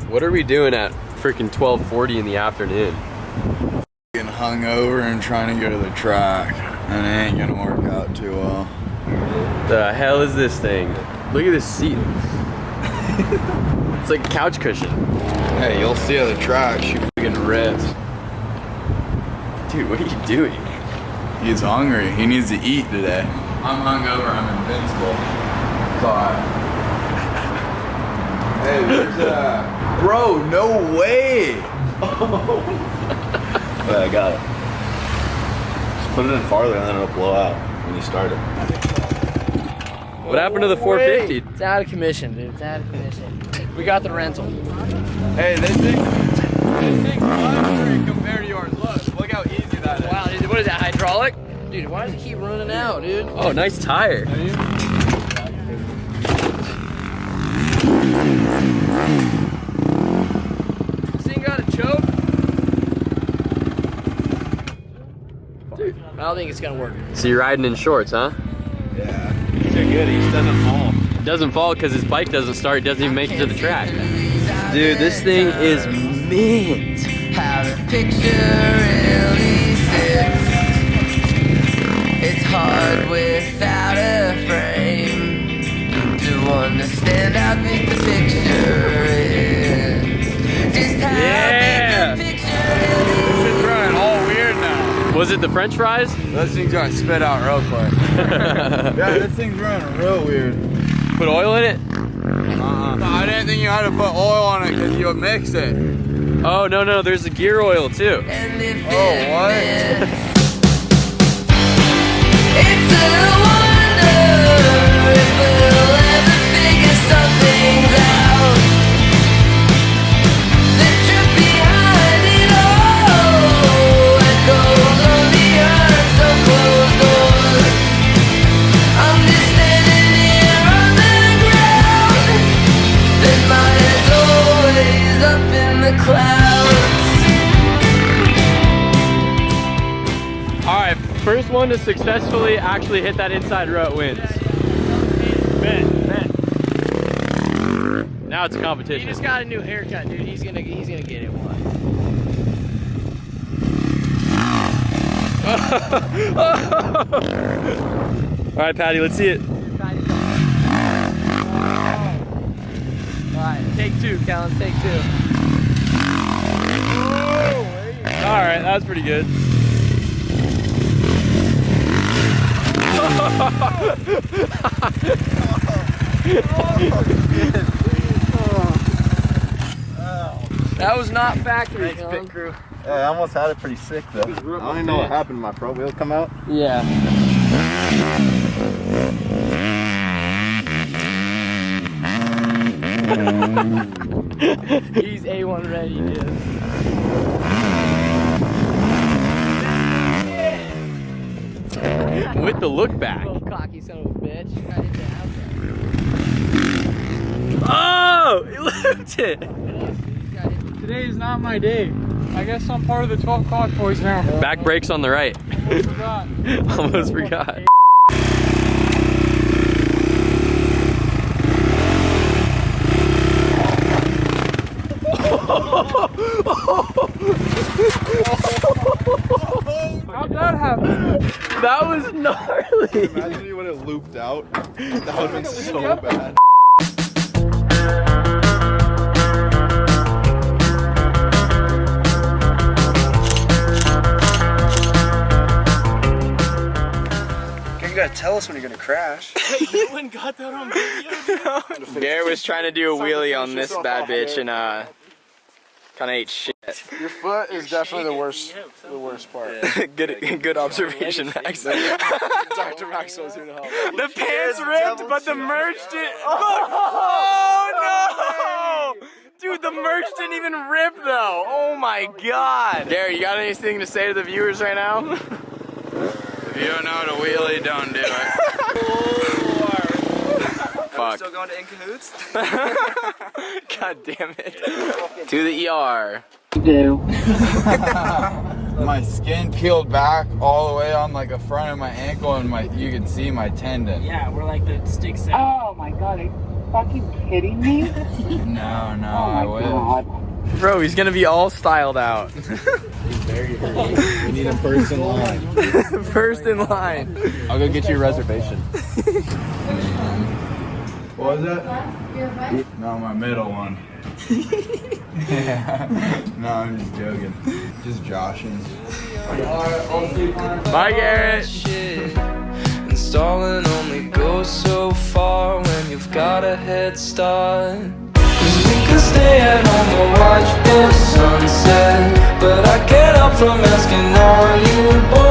What are we doing at freaking 12:40 in the afternoon? Getting hung over and trying to go to the track, and it ain't gonna work out too well. The hell is this thing? Look at this seat. It's like a couch cushion. Hey, you'll see at the track, she freaking rips. Dude, what are you doing? He's hungry. He needs to eat today. I'm hungover. I'm invincible. Sorry. Hey, there's bro, no way. Wait, I got it. Just put it in farther and then it'll blow out when you start it. What happened to the 450? It's out of commission, dude. It's out of commission. We got the rental. Hey, this thing's luxury compared to yours. Look how easy that is. Wow, dude, what is that, hydraulic? Dude, why does it keep running out, dude? Oh, nice tire. This thing got a choke? Dude, I don't think it's gonna work. So you're riding in shorts, huh? Yeah. You're good, he just doesn't fall. It doesn't fall because his bike doesn't start. It doesn't even make it to the track. Dude, this thing is mint. How the picture really sits. It's hard without a frame to understand how big the picture is. Just how Yeah. big the picture is. It's running all weird now. Was it the French fries? This thing's gonna spit out real quick. Yeah, this thing's running real weird. Put oil in it? No, I didn't think you had to put oil on it because you would mix it. Oh, no, there's the gear oil too. And if Oh, what? It's a wonder if we'll ever figure some things out. The truth behind it all, what goes on behind some closed doors. I'm just standing here on the ground, then my head's always up in the clouds. All right, first one to successfully actually hit that inside rut wins. Bet. Now it's a He competition. just got a new haircut, dude. He's gonna get it one. All right, Patty, let's see it. Alright, take two, Callan, take two. All right, that was pretty good. That was not factory, Callan. Yeah, I almost had it pretty sick though. I don't even know what happened. My front wheel come out. Yeah. He's A1 ready, dude. With the look back. Little cocky son of a bitch. Got hit the outside. Oh, it looped it. Today is not my day. I guess I'm part of the 12 o'clock boys now. Back brakes on the right. I forgot. Almost forgot. How'd that happen? That was gnarly. Imagine when it looped out. That would have been so bad. You gotta tell us when you're gonna crash. No one got that on video. Garrett was trying to do a wheelie on this bad bitch and kind of ate shit. Your foot is definitely the worst part. Good observation, Max. Dr. Maxwell's here to help. The pants ripped, but the merch didn't. Oh no! Dude, the merch didn't even rip though. Oh my god. Garrett, you got anything to say to the viewers right now? If you don't know how to wheelie, don't do it. fuck. Still going to In Cahoots? God damn it. To the ER. My skin peeled back all the way on like the front of my ankle, and you can see my tendon. Yeah, we're like the sticks out. Oh my god, are you fucking kidding me? No, Oh I my wish. god. Bro, he's gonna be all styled out. Very hurt. We need him first in line. First in line. I'll go get you a reservation. What was that? No, my middle one. Yeah. No, I'm just joking. Just joshing. Bye, Garrett. Shit. Installing only goes so far when you've got a head start. 'Cause we could stay at home and watch the sunset, but I can't help from asking, are you bored?